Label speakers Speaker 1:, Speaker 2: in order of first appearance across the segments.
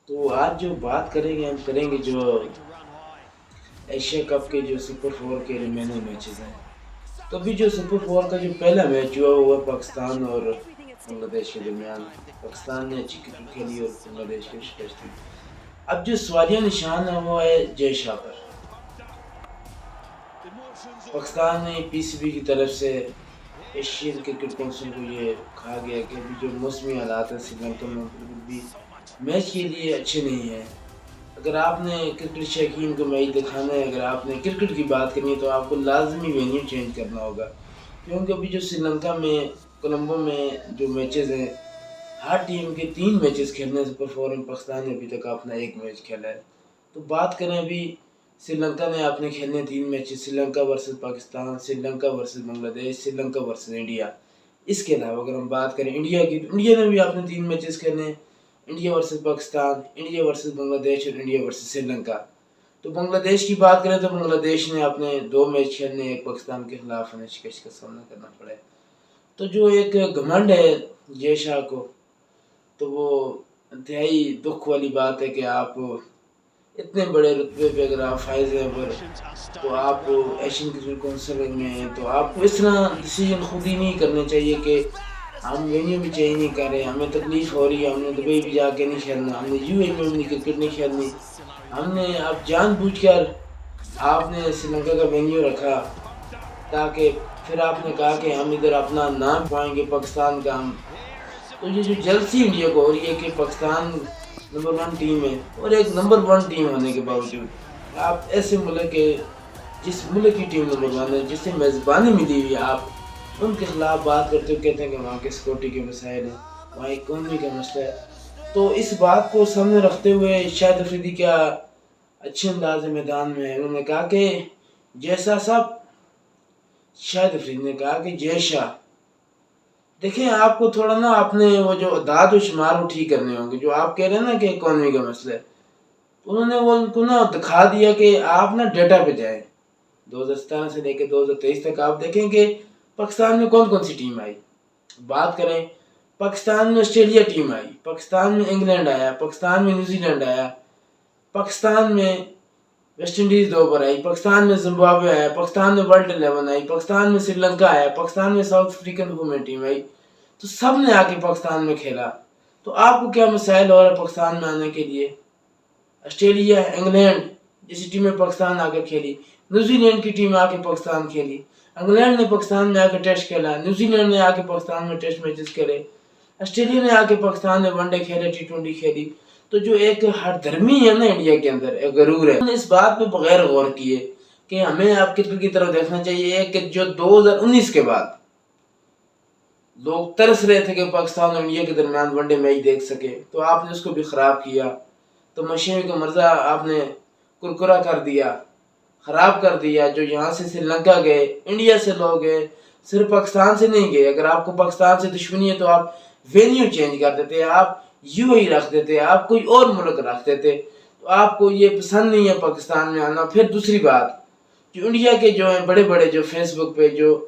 Speaker 1: تو آج جو بات کریں گے ہم کریں گے جو ایشیا کپ کے جو سپر فور کے ریمیننگ میچز ہیں. تو ابھی جو سپر فور کا جو پہلا میچ ہوا وہ ہے پاکستان اور بنگلہ دیش کے درمیان. پاکستان نے اچھی کرکٹ کھیلی اور بنگلہ دیش کی شکست دی. اب جو سوالیہ نشان ہے وہ ہے جے شاہ پر. پاکستان نے پی سی بی کی طرف سے ایشین کرکٹ کونسل کو یہ کہا گیا کہ ابھی جو موسمی حالات ہیں سری لنکا میں بالکل بھی میچ کے لیے اچھے نہیں ہیں. اگر آپ نے کرکٹ شائقین کو میچ دکھانا ہے، اگر آپ نے کرکٹ کی بات کرنی ہے تو آپ کو لازمی وینیو چینج کرنا ہوگا. کیونکہ ابھی جو سری لنکا میں کولمبو میں جو میچز ہیں، ہر ٹیم کے 3 میچز کھیلنے سپر فور میں پاکستان نے ابھی تک اپنا 1 میچ کھیلا ہے. تو بات کریں ابھی سری لنکا نے اپنے کھیلنے 3 matches, Sri Lanka versus Pakistan, Sri Lanka versus بنگلہ دیش، سری لنکا ورسز انڈیا. اس کے علاوہ اگر ہم بات کریں انڈیا کی، تو انڈیا نے بھی اپنے 3 میچز کھیلے ہیں، India versus Pakistan, India versus Bangladesh اور انڈیا ورسز سری لنکا. تو بنگلہ دیش کی بات کریں تو بنگلہ دیش نے اپنے 2 میچ کھیلنے، ایک پاکستان کے خلاف انہیں شکست کا سامنا کرنا پڑا ہے. تو جو ایک گھمنڈ ہے جے شاہ کو، تو وہ انتہائی دکھ والی بات ہے کہ آپ اتنے بڑے رتبے پہ اگر آپ فائز ہیں پر، تو آپ ایشین کرکٹ کونسل میں ہیں، تو آپ کو اس طرح ڈیسیجن خود ہی نہیں کرنے چاہیے کہ ہم وینیو بھی چینج نہیں کر رہے، ہمیں تکلیف ہو رہی ہے، ہم نے دبئی بھی جا کے نہیں کھیلنا، ہم نے یو اے میں بھی کرکٹ نہیں کھیلنی. ہم نے اب جان بوجھ کر آپ نے سری لنکا کا وینیو رکھا، تاکہ پھر آپ نے کہا کہ ہم ادھر اپنا نام پائیں گے پاکستان کا. ہم تو یہ جو جلسی انڈیا کو ہو رہی ہے کہ پاکستان نمبر 1 ٹیم ہے، اور ایک نمبر 1 ٹیم ہونے کے باوجود آپ ایسے ملک کے، جس ملک کی ٹیم نمبر 1 ہے، جس سے میزبانی ملی ہوئی ہے، آپ ان کے خلاف بات کرتے ہوئے کہتے ہیں کہ وہاں کے سیکورٹی کے مسائل ہیں، وہاں اکانومی کا مسئلہ ہے. تو اس بات کو سامنے رکھتے ہوئے شاہد افریدی کیا اچھے انداز میدان میں ہے. انہوں نے کہا کہ جیسا سب، شاہد افریدی نے کہا کہ جے شاہ، دیکھیں آپ کو تھوڑا نا اپنے وہ جو اعداد و شمار وہ ٹھیک کرنے ہوں گے. جو آپ کہہ رہے ہیں نا کہ اکانومی کا مسئلہ ہے، انہوں نے وہ ان کو نا دکھا دیا کہ آپ نا ڈیٹا پہ جائیں. 2017 سے لے کے 2023 تک آپ دیکھیں کہ پاکستان میں کون کون سی ٹیم آئی. بات کریں پاکستان میں آسٹریلیا ٹیم آئی، پاکستان میں انگلینڈ آیا، پاکستان میں نیوزی لینڈ آیا، پاکستان میں ویسٹ انڈیز 2 بار آئی، پاکستان میں زمبابوے آیا، پاکستان میں ورلڈ 11 آئی، پاکستان میں سری لنکا آیا، پاکستان میں ساؤتھ افریقن وومن ٹیم آئی. تو سب نے آ کے پاکستان میں کھیلا. تو آپ کو کیا مسائل ہو رہا ہے پاکستان میں آنے کے لیے؟ آسٹریلیا، انگلینڈ جیسی ٹیمیں پاکستان آ کر کھیلی، نیوزی لینڈ کی ٹیم آ کے پاکستان کھیلی، انگلینڈ نے پاکستان میں آ کے ٹیسٹ کھیلا، نیوزی لینڈ نے آ کے پاکستان میں ٹیسٹ میچز کھیلے، آسٹریلیا نے آ کے پاکستان میں ون ڈے کھیلے، T20 کھیلی. تو جو ایک ہر دھرمی ہے نا انڈیا کے اندر، ایک غرور ہے. اس بات پہ بغیر غور کیے کہ ہمیں اب کرکٹ کی طرف دیکھنا چاہیے کہ جو 2019 کے بعد لوگ ترس رہے تھے کہ پاکستان اور انڈیا کے درمیان ون ڈے میچ دیکھ سکے، تو آپ نے اس کو بھی خراب کیا. تو مشین کا مرزا آپ نے کرکرا کر دیا، خراب کر دیا. جو یہاں سے سری لنکا گئے، انڈیا سے لوگ گئے، صرف پاکستان سے نہیں گئے. اگر آپ کو پاکستان سے دشمنی ہے تو آپ وینیو چینج کر دیتے، آپ یو اے رکھ دیتے، آپ کوئی اور ملک رکھ دیتے. تو آپ کو یہ پسند نہیں ہے پاکستان میں آنا. پھر دوسری بات، جو انڈیا کے جو ہیں بڑے بڑے جو فیس بک پہ جو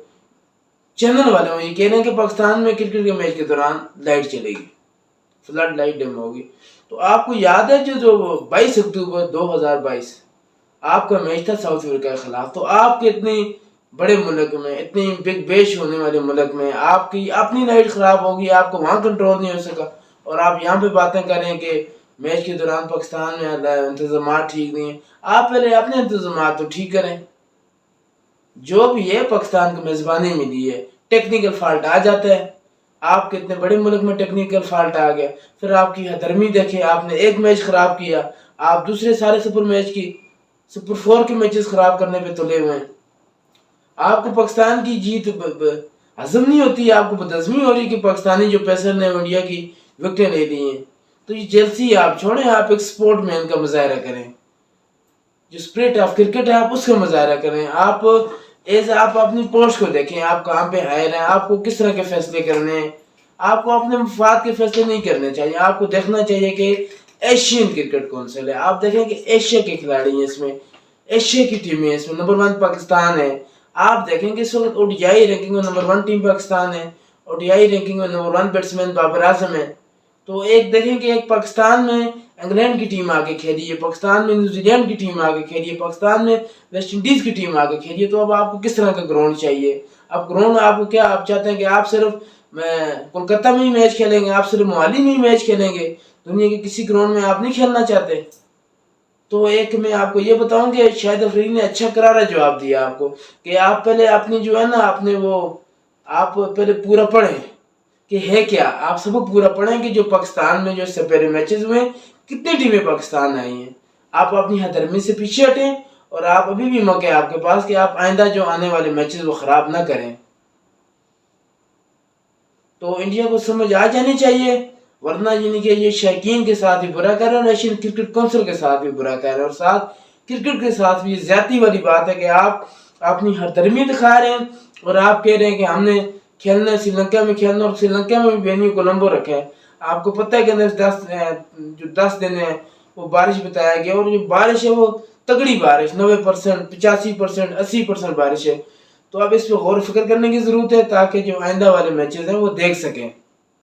Speaker 1: چینل والے ہوں، یہ کہہ رہے ہیں کہ پاکستان میں کرکٹ کے میچ کے دوران لائٹ چلے گی، فلڈ لائٹ ڈیم ہوگی. تو آپ کو یاد ہے جو 22 اکتوبر 2022 آپ کا میچ تھا ساؤتھ افریقہ کے خلاف. تو آپ کے اتنے بڑے ملک میں، اتنی بگ بیش ہونے والے ملک میں آپ کی اپنی لائٹ خراب ہوگی، آپ کو وہاں کنٹرول نہیں ہو سکا، اور آپ یہاں پہ باتیں کریں کہ میچ کے دوران پاکستان میں انتظامات ٹھیک نہیں ہیں. آپ پہلے اپنے انتظامات تو ٹھیک کریں. جو بھی ہے پاکستان کو میزبانی ملی ہے، ٹیکنیکل فالٹ آ جاتا ہے. آپ کے اتنے بڑے ملک میں ٹیکنیکل فالٹ آ گیا، پھر آپ کی حدرمی دیکھیں. آپ نے ایک میچ خراب کیا، آپ دوسرے سارے سپر 4 کے میچز خراب کرنے پہ تلے ہوئے ہیں. آپ کو پاکستان کی جیت ہضم نہیں ہوتی، آپ کو بدہضمی ہو رہی کہ پاکستانی جو پیسر نے انڈیا کی وکٹیں لے لی ہیں. تو یہ جیلسی آپ چھوڑیں، آپ ایک سپورٹ مین کا مظاہرہ کریں. جو اسپرٹ آف کرکٹ ہے آپ اس کا مظاہرہ کریں. آپ اپنی پوسٹ کو دیکھیں، آپ کہاں پہ ہائر ہیں، آپ کو کس طرح کے فیصلے کرنے ہیں. آپ کو اپنے مفاد کے فیصلے نہیں کرنے چاہیے. آپ کو دیکھنا چاہیے کہ ایشین کرکٹ کونسل ہے. آپ دیکھیں کہ ایشیا کے کھلاڑی ہیں اس میں، ایشیا کی ٹیمیں ہیں اس میں، نمبر 1 پاکستان ہے. آپ دیکھیں کہ اس وقت او ڈی آئی رینکنگ میں نمبر 1 ٹیم پاکستان ہے، او ڈی آئی رینکنگ میں نمبر 1 بیٹسمین بابر اعظم ہے. تو ایک دیکھیں کہ ایک پاکستان میں انگلینڈ کی ٹیم آگے کھیلی ہے، پاکستان میں نیوزی لینڈ کی ٹیم آگے کھیلی ہے، پاکستان میں ویسٹ انڈیز کی ٹیم آگے کھیلی ہے، تو اب آپ کو کس طرح کا گراؤنڈ چاہیے؟ اب گراؤنڈ آپ کو کیا آپ چاہتے ہیں کہ آپ صرف کولکتہ میں ہی میچ کھیلیں گے، آپ صرف موہالی میں ہی میچ کھیلیں گے، دنیا کے کسی گراؤنڈ میں آپ نہیں کھیلنا چاہتے؟ تو ایک میں آپ کو یہ بتاؤں کہ شاہد افریدی نے اچھا کرارا جواب دیا آپ کو کہ آپ پہلے اپنی جو ہے نا آپ پہلے پورا پڑھیں کہ ہے کیا، آپ سبق پورا پڑھیں کہ جو پاکستان میں جو اس سے پہلے میچز ہوئے کتنی ٹیمیں پاکستان آئی ہیں، آپ اپنی ہترمی سے پیچھے ہٹیں، اور آپ ابھی بھی موقع ہے آپ کے پاس کہ آپ آئندہ جو آنے والے میچز وہ خراب نہ کریں۔ تو انڈیا کو سمجھ آ جانی چاہیے، ورنہ یعنی کہ یہ شائقین کے ساتھ بھی برا کر رہے ہیں اور ایشین کرکٹ کونسل کے ساتھ بھی برا کر رہے ہیں، اور ساتھ کرکٹ کے ساتھ بھی زیادتی والی بات ہے کہ آپ اپنی ہر درمی دکھا رہے ہیں اور آپ کہہ رہے ہیں کہ ہم نے کھیلنا ہے سری لنکا میں کھیلنا، اور سری لنکا میں بھی وینیو کولمبو رکھا ہے۔ آپ کو پتہ ہے کہ اندر 10 دن ہے وہ بارش بتایا گیا، اور جو بارش ہے وہ تگڑی بارش 90%، 85%، 80% بارش ہے۔ تو اب اس پہ غور و فکر کرنے کی ضرورت ہے تاکہ جو آئندہ والے میچز ہیں وہ دیکھ سکیں۔